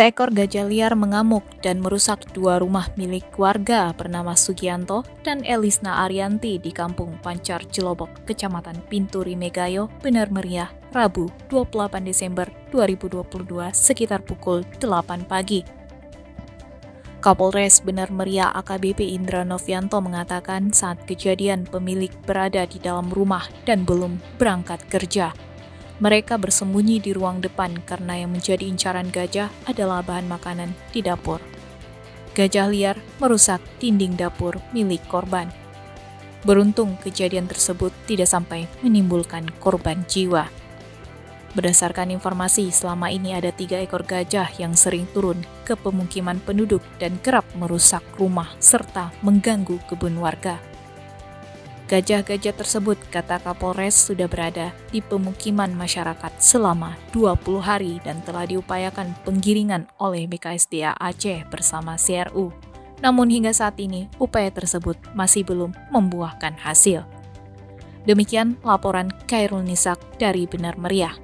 Seekor gajah liar mengamuk dan merusak dua rumah milik warga bernama Sugianto dan Elisna Arianti di Kampung Pancar Cilobok, Kecamatan Pinturi Megayo, Benar Meriah, Rabu 28 Desember 2022 sekitar pukul 8 pagi. Kapolres Benar Meriah AKBP Indra Novianto mengatakan saat kejadian pemilik berada di dalam rumah dan belum berangkat kerja. Mereka bersembunyi di ruang depan karena yang menjadi incaran gajah adalah bahan makanan di dapur. Gajah liar merusak dinding dapur milik korban. Beruntung kejadian tersebut tidak sampai menimbulkan korban jiwa. Berdasarkan informasi, selama ini ada 3 ekor gajah yang sering turun ke pemukiman penduduk dan kerap merusak rumah serta mengganggu kebun warga. Gajah-gajah tersebut, kata Kapolres, sudah berada di pemukiman masyarakat selama 20 hari dan telah diupayakan penggiringan oleh BKSDA Aceh bersama CRU. Namun hingga saat ini, upaya tersebut masih belum membuahkan hasil. Demikian laporan Khairul Nisak dari Benar Meriah.